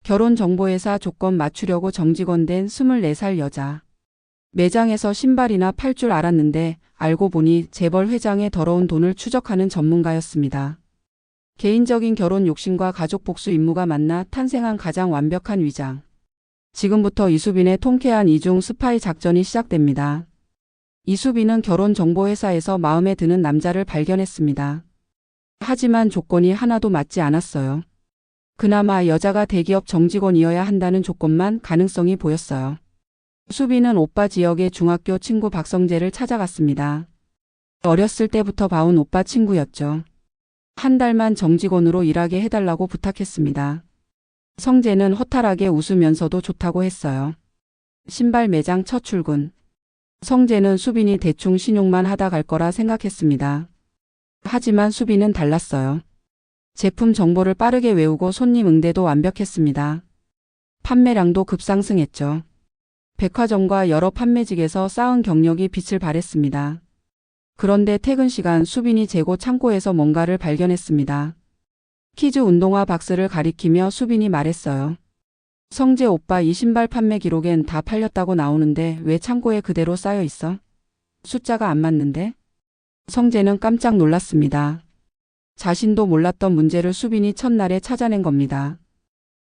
결혼정보회사 조건 맞추려고 정직원 된 24살 여자. 매장에서 신발이나 팔 줄 알았는데 알고 보니 재벌 회장의 더러운 돈을 추적하는 전문가였습니다. 개인적인 결혼 욕심과 가족 복수 임무가 만나 탄생한 가장 완벽한 위장. 지금부터 이수빈의 통쾌한 이중 스파이 작전이 시작됩니다. 이수빈은 결혼정보회사에서 마음에 드는 남자를 발견했습니다. 하지만 조건이 하나도 맞지 않았어요. 그나마 여자가 대기업 정직원이어야 한다는 조건만 가능성이 보였어요. 수빈은 오빠 지역의 중학교 친구 박성재를 찾아갔습니다. 어렸을 때부터 봐온 오빠 친구였죠. 한 달만 정직원으로 일하게 해달라고 부탁했습니다. 성재는 허탈하게 웃으면서도 좋다고 했어요. 신발 매장 첫 출근. 성재는 수빈이 대충 신용만 하다 갈 거라 생각했습니다. 하지만 수빈은 달랐어요. 제품 정보를 빠르게 외우고 손님 응대도 완벽했습니다. 판매량도 급상승했죠. 백화점과 여러 판매직에서 쌓은 경력이 빛을 발했습니다. 그런데 퇴근 시간 수빈이 재고 창고에서 뭔가를 발견했습니다. 키즈 운동화 박스를 가리키며 수빈이 말했어요. 성재 오빠 이 신발 판매 기록엔 다 팔렸다고 나오는데 왜 창고에 그대로 쌓여 있어? 숫자가 안 맞는데? 성재는 깜짝 놀랐습니다. 자신도 몰랐던 문제를 수빈이 첫날에 찾아낸 겁니다.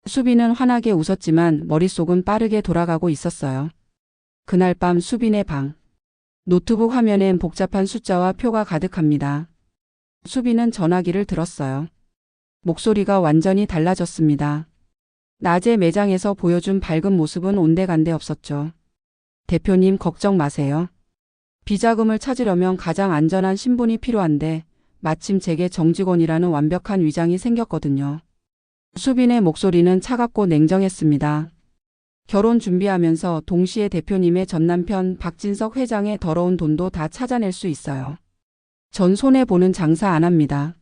수빈은 환하게 웃었지만 머릿속은 빠르게 돌아가고 있었어요. 그날 밤 수빈의 방. 노트북 화면엔 복잡한 숫자와 표가 가득합니다. 수빈은 전화기를 들었어요. 목소리가 완전히 달라졌습니다. 낮에 매장에서 보여준 밝은 모습은 온데간데 없었죠. 대표님 걱정 마세요. 비자금을 찾으려면 가장 안전한 신분이 필요한데 마침 제게 정직원이라는 완벽한 위장이 생겼거든요. 수빈의 목소리는 차갑고 냉정했습니다. 결혼 준비하면서 동시에 대표님의 전남편 박진석 회장의 더러운 돈도 다 찾아낼 수 있어요. 전 손해보는 장사 안 합니다.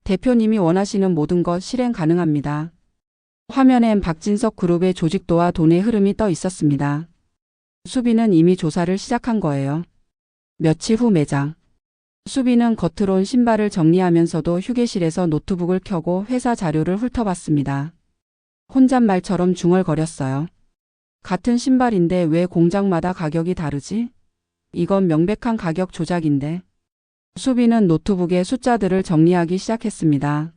대표님이 원하시는 모든 것 실행 가능합니다. 화면엔 박진석 그룹의 조직도와 돈의 흐름이 떠 있었습니다. 수빈은 이미 조사를 시작한 거예요. 며칠 후 매장. 수빈은 겉으론 신발을 정리하면서도 휴게실에서 노트북을 켜고 회사 자료를 훑어봤습니다. 혼잣말처럼 중얼거렸어요. 같은 신발인데 왜 공장마다 가격이 다르지? 이건 명백한 가격 조작인데. 수빈은 노트북에 숫자들을 정리하기 시작했습니다.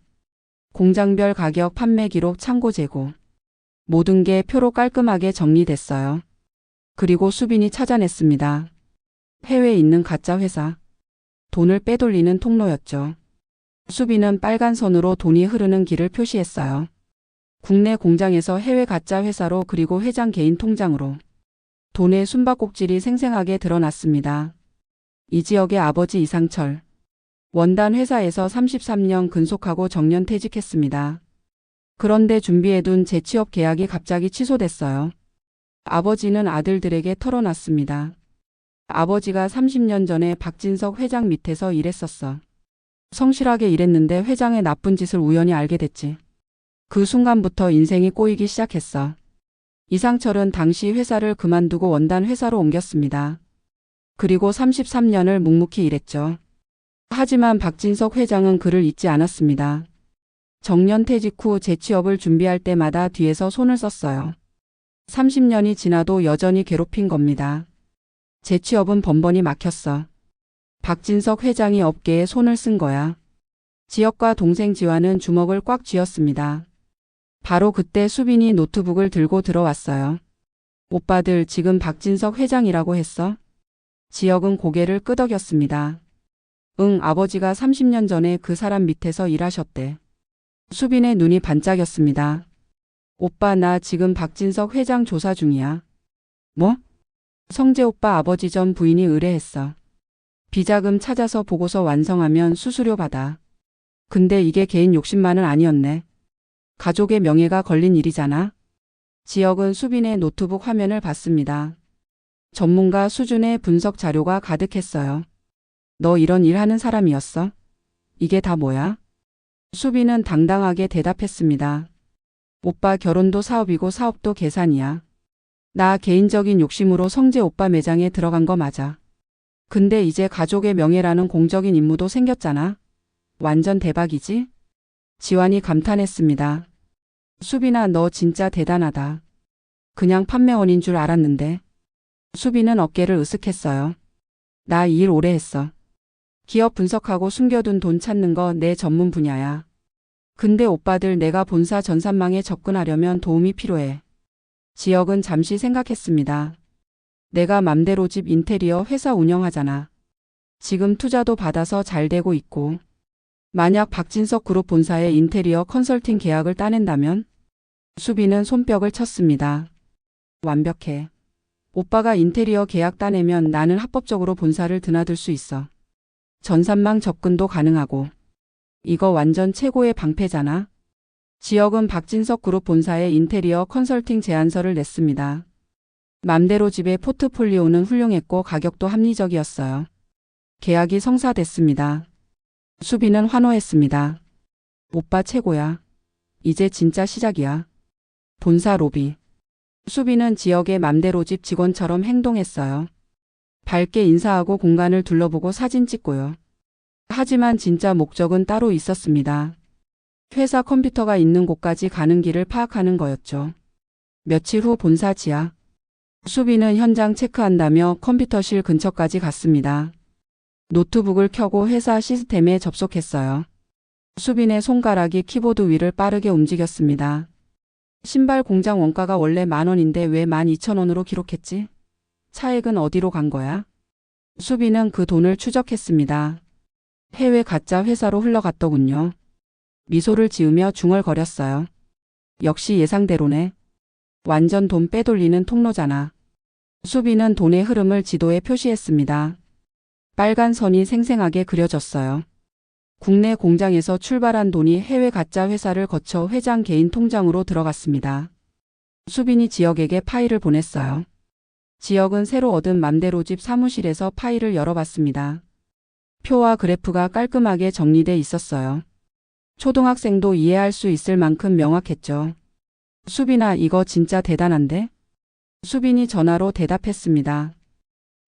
공장별 가격, 판매 기록, 창고 재고. 모든 게 표로 깔끔하게 정리됐어요. 그리고 수빈이 찾아냈습니다. 해외에 있는 가짜 회사. 돈을 빼돌리는 통로였죠. 수빈은 빨간 선으로 돈이 흐르는 길을 표시했어요. 국내 공장에서 해외 가짜 회사로 그리고 회장 개인 통장으로. 돈의 숨바꼭질이 생생하게 드러났습니다. 이 지역의 아버지 이상철. 원단 회사에서 33년 근속하고 정년 퇴직했습니다. 그런데 준비해둔 재취업 계약이 갑자기 취소됐어요. 아버지는 아들들에게 털어놨습니다. 아버지가 30년 전에 박진석 회장 밑에서 일했었어. 성실하게 일했는데 회장의 나쁜 짓을 우연히 알게 됐지. 그 순간부터 인생이 꼬이기 시작했어. 이상철은 당시 회사를 그만두고 원단 회사로 옮겼습니다. 그리고 33년을 묵묵히 일했죠. 하지만 박진석 회장은 그를 잊지 않았습니다. 정년 퇴직 후 재취업을 준비할 때마다 뒤에서 손을 썼어요. 30년이 지나도 여전히 괴롭힌 겁니다. 재취업은 번번이 막혔어. 박진석 회장이 업계에 손을 쓴 거야. 지역과 동생 지화는 주먹을 꽉 쥐었습니다. 바로 그때 수빈이 노트북을 들고 들어왔어요. 오빠들 지금 박진석 회장이라고 했어? 지역은 고개를 끄덕였습니다. 응, 아버지가 30년 전에 그 사람 밑에서 일하셨대. 수빈의 눈이 반짝였습니다. 오빠 나 지금 박진석 회장 조사 중이야. 뭐? 성재 오빠 아버지 전 부인이 의뢰했어. 비자금 찾아서 보고서 완성하면 수수료 받아. 근데 이게 개인 욕심만은 아니었네. 가족의 명예가 걸린 일이잖아. 지역은 수빈의 노트북 화면을 봤습니다. 전문가 수준의 분석 자료가 가득했어요. 너 이런 일 하는 사람이었어? 이게 다 뭐야? 수빈은 당당하게 대답했습니다. 오빠 결혼도 사업이고 사업도 계산이야. 나 개인적인 욕심으로 성재 오빠 매장에 들어간 거 맞아. 근데 이제 가족의 명예라는 공적인 임무도 생겼잖아. 완전 대박이지? 지환이 감탄했습니다. 수빈아, 너 진짜 대단하다. 그냥 판매원인 줄 알았는데. 수빈은 어깨를 으쓱했어요. 나 이 일 오래 했어. 기업 분석하고 숨겨둔 돈 찾는 거 내 전문 분야야. 근데 오빠들 내가 본사 전산망에 접근하려면 도움이 필요해. 지역은 잠시 생각했습니다. 내가 맘대로 집 인테리어 회사 운영하잖아. 지금 투자도 받아서 잘 되고 있고. 만약 박진석 그룹 본사에 인테리어 컨설팅 계약을 따낸다면? 수빈은 손뼉을 쳤습니다. 완벽해. 오빠가 인테리어 계약 따내면 나는 합법적으로 본사를 드나들 수 있어. 전산망 접근도 가능하고. 이거 완전 최고의 방패잖아. 지역은 박진석 그룹 본사에 인테리어 컨설팅 제안서를 냈습니다. 맘대로 집의 포트폴리오는 훌륭했고 가격도 합리적이었어요. 계약이 성사됐습니다. 수빈은 환호했습니다. 오빠 최고야. 이제 진짜 시작이야. 본사 로비. 수빈은 지역의 맘대로 집 직원처럼 행동했어요. 밝게 인사하고 공간을 둘러보고 사진 찍고요. 하지만 진짜 목적은 따로 있었습니다. 회사 컴퓨터가 있는 곳까지 가는 길을 파악하는 거였죠. 며칠 후 본사 지하. 수빈은 현장 체크한다며 컴퓨터실 근처까지 갔습니다. 노트북을 켜고 회사 시스템에 접속했어요. 수빈의 손가락이 키보드 위를 빠르게 움직였습니다. 신발 공장 원가가 원래 10,000원인데 왜 12,000원으로 기록했지? 차액은 어디로 간 거야? 수빈은 그 돈을 추적했습니다. 해외 가짜 회사로 흘러갔더군요. 미소를 지으며 중얼거렸어요. 역시 예상대로네. 완전 돈 빼돌리는 통로잖아. 수빈은 돈의 흐름을 지도에 표시했습니다. 빨간 선이 생생하게 그려졌어요. 국내 공장에서 출발한 돈이 해외 가짜 회사를 거쳐 회장 개인 통장으로 들어갔습니다. 수빈이 지역에게 파일을 보냈어요. 지역은 새로 얻은 맘대로 집 사무실에서 파일을 열어봤습니다. 표와 그래프가 깔끔하게 정리돼 있었어요. 초등학생도 이해할 수 있을 만큼 명확했죠. 수빈아, 이거 진짜 대단한데? 수빈이 전화로 대답했습니다.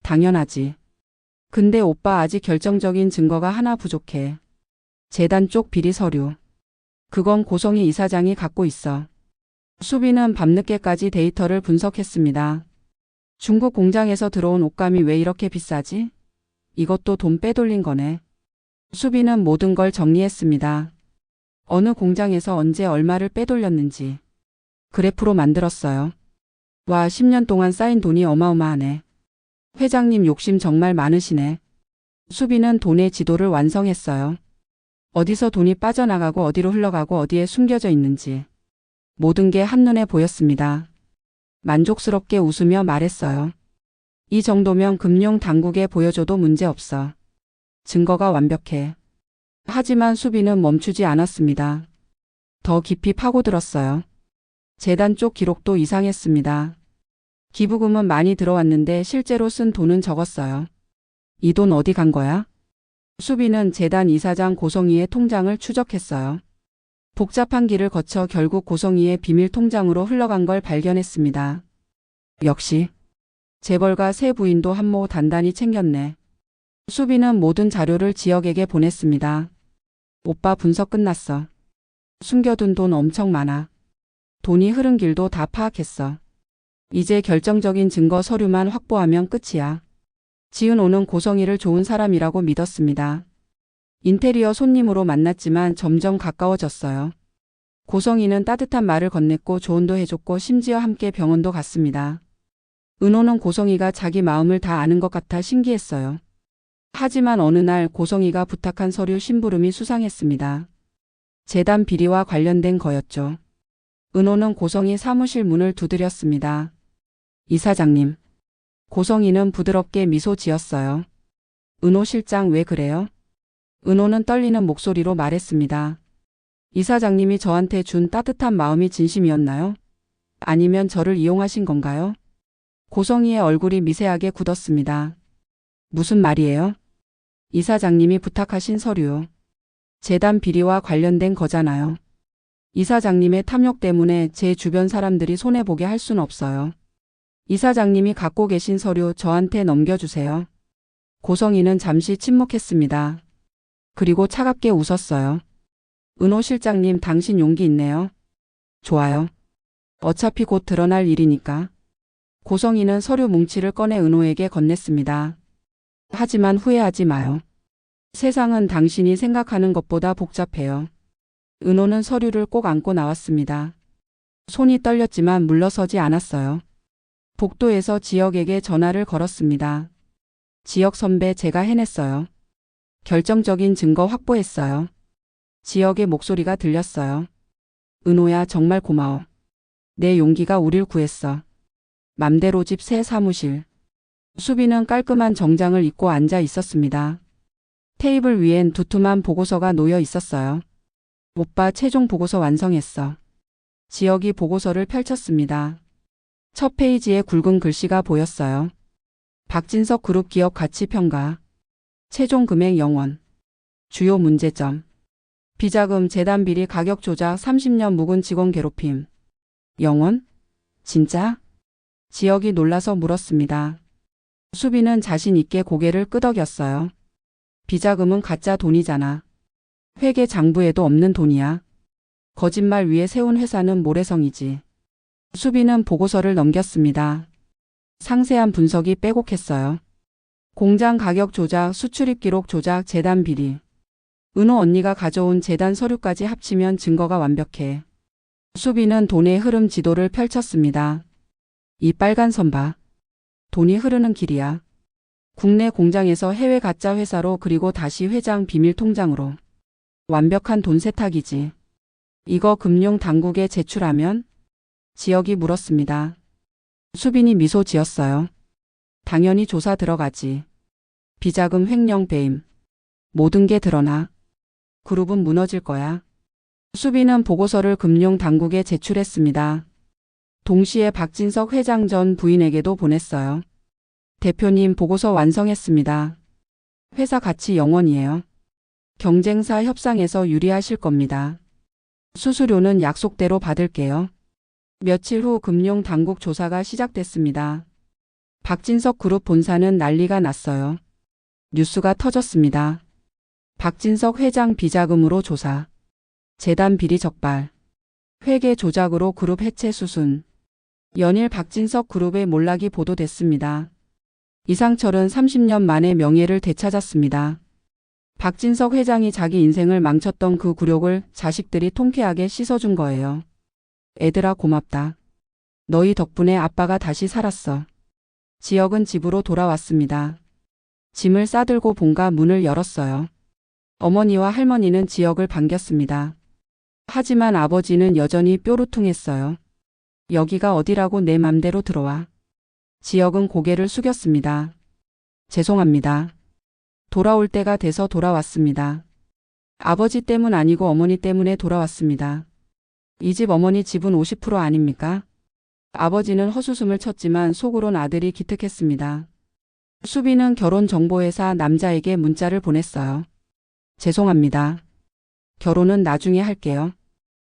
당연하지. 근데 오빠 아직 결정적인 증거가 하나 부족해. 재단 쪽 비리 서류. 그건 고성희 이사장이 갖고 있어. 수빈은 밤늦게까지 데이터를 분석했습니다. 중국 공장에서 들어온 옷감이 왜 이렇게 비싸지? 이것도 돈 빼돌린 거네. 수빈은 모든 걸 정리했습니다. 어느 공장에서 언제 얼마를 빼돌렸는지. 그래프로 만들었어요. 와, 10년 동안 쌓인 돈이 어마어마하네. 회장님 욕심 정말 많으시네. 수빈은 돈의 지도를 완성했어요. 어디서 돈이 빠져나가고 어디로 흘러가고 어디에 숨겨져 있는지. 모든 게 한눈에 보였습니다. 만족스럽게 웃으며 말했어요. 이 정도면 금융 당국에 보여줘도 문제없어. 증거가 완벽해. 하지만 수빈은 멈추지 않았습니다. 더 깊이 파고들었어요. 재단 쪽 기록도 이상했습니다. 기부금은 많이 들어왔는데 실제로 쓴 돈은 적었어요. 이 돈 어디 간 거야? 수빈은 재단 이사장 고성희의 통장을 추적했어요. 복잡한 길을 거쳐 결국 고성희의 비밀 통장으로 흘러간 걸 발견했습니다. 역시 재벌가 새 부인도 한모 단단히 챙겼네. 수빈은 모든 자료를 지역에게 보냈습니다. 오빠 분석 끝났어. 숨겨둔 돈 엄청 많아. 돈이 흐른 길도 다 파악했어. 이제 결정적인 증거 서류만 확보하면 끝이야. 지은호는 고성희를 좋은 사람이라고 믿었습니다. 인테리어 손님으로 만났지만 점점 가까워졌어요. 고성희는 따뜻한 말을 건넸고 조언도 해줬고 심지어 함께 병원도 갔습니다. 은호는 고성희가 자기 마음을 다 아는 것 같아 신기했어요. 하지만 어느 날 고성희가 부탁한 서류 심부름이 수상했습니다. 재단 비리와 관련된 거였죠. 은호는 고성희 사무실 문을 두드렸습니다. 이사장님. 고성희는 부드럽게 미소 지었어요. 은호 실장 왜 그래요? 은호는 떨리는 목소리로 말했습니다. 이사장님이 저한테 준 따뜻한 마음이 진심이었나요? 아니면 저를 이용하신 건가요? 고성희의 얼굴이 미세하게 굳었습니다. 무슨 말이에요? 이사장님이 부탁하신 서류요. 재단 비리와 관련된 거잖아요. 이사장님의 탐욕 때문에 제 주변 사람들이 손해보게 할 순 없어요. 이사장님이 갖고 계신 서류 저한테 넘겨주세요. 고성희는 잠시 침묵했습니다. 그리고 차갑게 웃었어요. 은호 실장님, 당신 용기 있네요. 좋아요. 어차피 곧 드러날 일이니까. 고성이는 서류 뭉치를 꺼내 은호에게 건넸습니다. 하지만 후회하지 마요. 세상은 당신이 생각하는 것보다 복잡해요. 은호는 서류를 꼭 안고 나왔습니다. 손이 떨렸지만 물러서지 않았어요. 복도에서 지역에게 전화를 걸었습니다. 지역 선배, 제가 해냈어요. 결정적인 증거 확보했어요. 지역의 목소리가 들렸어요. 은호야, 정말 고마워. 내 용기가 우릴 구했어. 맘대로 집 새 사무실. 수빈은 깔끔한 정장을 입고 앉아 있었습니다. 테이블 위엔 두툼한 보고서가 놓여 있었어요. 오빠, 최종 보고서 완성했어. 지역이 보고서를 펼쳤습니다. 첫 페이지에 굵은 글씨가 보였어요. 박진석 그룹 기업 가치 평가. 최종 금액 0원. 주요 문제점. 비자금 재단 비리 가격 조작 30년 묵은 직원 괴롭힘. 0원? 진짜? 지역이 놀라서 물었습니다. 수빈은 자신 있게 고개를 끄덕였어요. 비자금은 가짜 돈이잖아. 회계 장부에도 없는 돈이야. 거짓말 위에 세운 회사는 모래성이지. 수빈은 보고서를 넘겼습니다. 상세한 분석이 빼곡했어요. 공장 가격 조작, 수출입 기록 조작, 재단 비리. 은호 언니가 가져온 재단 서류까지 합치면 증거가 완벽해. 수빈은 돈의 흐름 지도를 펼쳤습니다. 이 빨간 선 봐. 돈이 흐르는 길이야. 국내 공장에서 해외 가짜 회사로, 그리고 다시 회장 비밀 통장으로. 완벽한 돈 세탁이지. 이거 금융 당국에 제출하면? 지역이 물었습니다. 수빈이 미소 지었어요. 당연히 조사 들어가지. 비자금 횡령 배임. 모든 게 드러나. 그룹은 무너질 거야. 수빈은 보고서를 금융 당국에 제출했습니다. 동시에 박진석 회장 전 부인에게도 보냈어요. 대표님, 보고서 완성했습니다. 회사 가치 0원이에요. 경쟁사 협상에서 유리하실 겁니다. 수수료는 약속대로 받을게요. 며칠 후 금융 당국 조사가 시작됐습니다. 박진석 그룹 본사는 난리가 났어요. 뉴스가 터졌습니다. 박진석 회장 비자금으로 조사. 재단 비리 적발. 회계 조작으로 그룹 해체 수순. 연일 박진석 그룹의 몰락이 보도됐습니다. 이상철은 30년 만에 명예를 되찾았습니다. 박진석 회장이 자기 인생을 망쳤던 그 굴욕을 자식들이 통쾌하게 씻어준 거예요. 애들아, 고맙다. 너희 덕분에 아빠가 다시 살았어. 지역은 집으로 돌아왔습니다. 짐을 싸들고 본가 문을 열었어요. 어머니와 할머니는 지역을 반겼습니다. 하지만 아버지는 여전히 뾰루퉁했어요. 여기가 어디라고 내 맘대로 들어와. 지역은 고개를 숙였습니다. 죄송합니다. 돌아올 때가 돼서 돌아왔습니다. 아버지 때문 아니고 어머니 때문에 돌아왔습니다. 이 집 어머니 지분 50% 아닙니까? 아버지는 헛웃음을 쳤지만 속으론 아들이 기특했습니다. 수빈은 결혼정보회사 남자에게 문자를 보냈어요. 죄송합니다. 결혼은 나중에 할게요.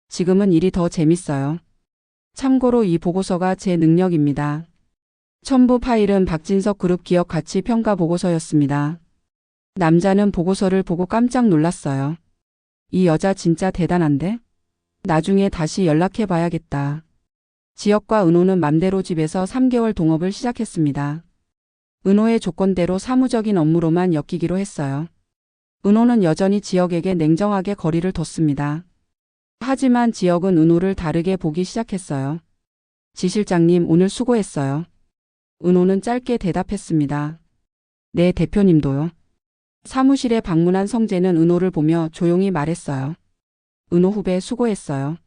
지금은 일이 더 재밌어요. 참고로 이 보고서가 제 능력입니다. 첨부 파일은 박진석 그룹 기업 가치 평가 보고서였습니다. 남자는 보고서를 보고 깜짝 놀랐어요. 이 여자 진짜 대단한데? 나중에 다시 연락해 봐야겠다. 지역과 은호는 맘대로 집에서 3개월 동업을 시작했습니다. 은호의 조건대로 사무적인 업무로만 엮이기로 했어요. 은호는 여전히 지역에게 냉정하게 거리를 뒀습니다. 하지만 지역은 은호를 다르게 보기 시작했어요. 지 실장님, 오늘 수고했어요. 은호는 짧게 대답했습니다. 네, 대표님도요. 사무실에 방문한 성재는 은호를 보며 조용히 말했어요. 은호 후배, 수고했어요.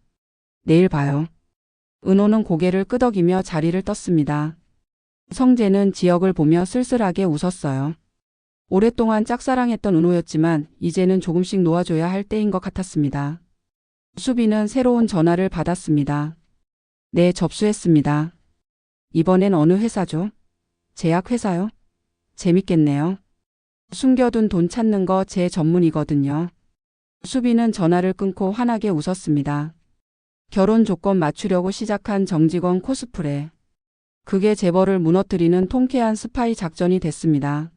내일 봐요. 은호는 고개를 끄덕이며 자리를 떴습니다. 성재는 지역을 보며 쓸쓸하게 웃었어요. 오랫동안 짝사랑했던 은호였지만 이제는 조금씩 놓아줘야 할 때인 것 같았습니다. 수빈은 새로운 전화를 받았습니다. 네, 접수했습니다. 이번엔 어느 회사죠? 제약회사요? 재밌겠네요. 숨겨둔 돈 찾는 거 제 전문이거든요. 수빈은 전화를 끊고 환하게 웃었습니다. 결혼 조건 맞추려고 시작한 정직원 코스프레. 그게 재벌을 무너뜨리는 통쾌한 스파이 작전이 됐습니다.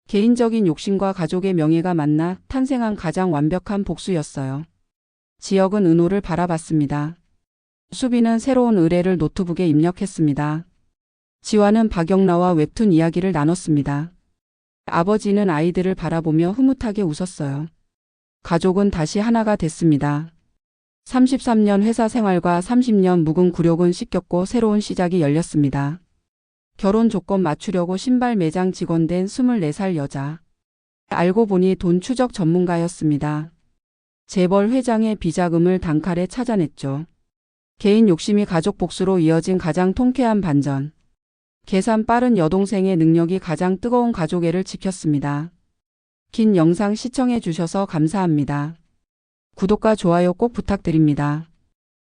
개인적인 욕심과 가족의 명예가 만나 탄생한 가장 완벽한 복수였어요. 지역은 은호를 바라봤습니다. 수빈은 새로운 의뢰를 노트북에 입력했습니다. 지화는 박영라와 웹툰 이야기를 나눴습니다. 아버지는 아이들을 바라보며 흐뭇하게 웃었어요. 가족은 다시 하나가 됐습니다. 33년 회사 생활과 30년 묵은 굴욕은 씻겼고 새로운 시작이 열렸습니다. 결혼 조건 맞추려고 신발 매장 직원 된 24살 여자. 알고 보니 돈 추적 전문가였습니다. 재벌 회장의 비자금을 단칼에 찾아냈죠. 개인 욕심이 가족 복수로 이어진 가장 통쾌한 반전. 계산 빠른 여동생의 능력이 가장 뜨거운 가족애를 지켰습니다. 긴 영상 시청해 주셔서 감사합니다. 구독과 좋아요 꼭 부탁드립니다.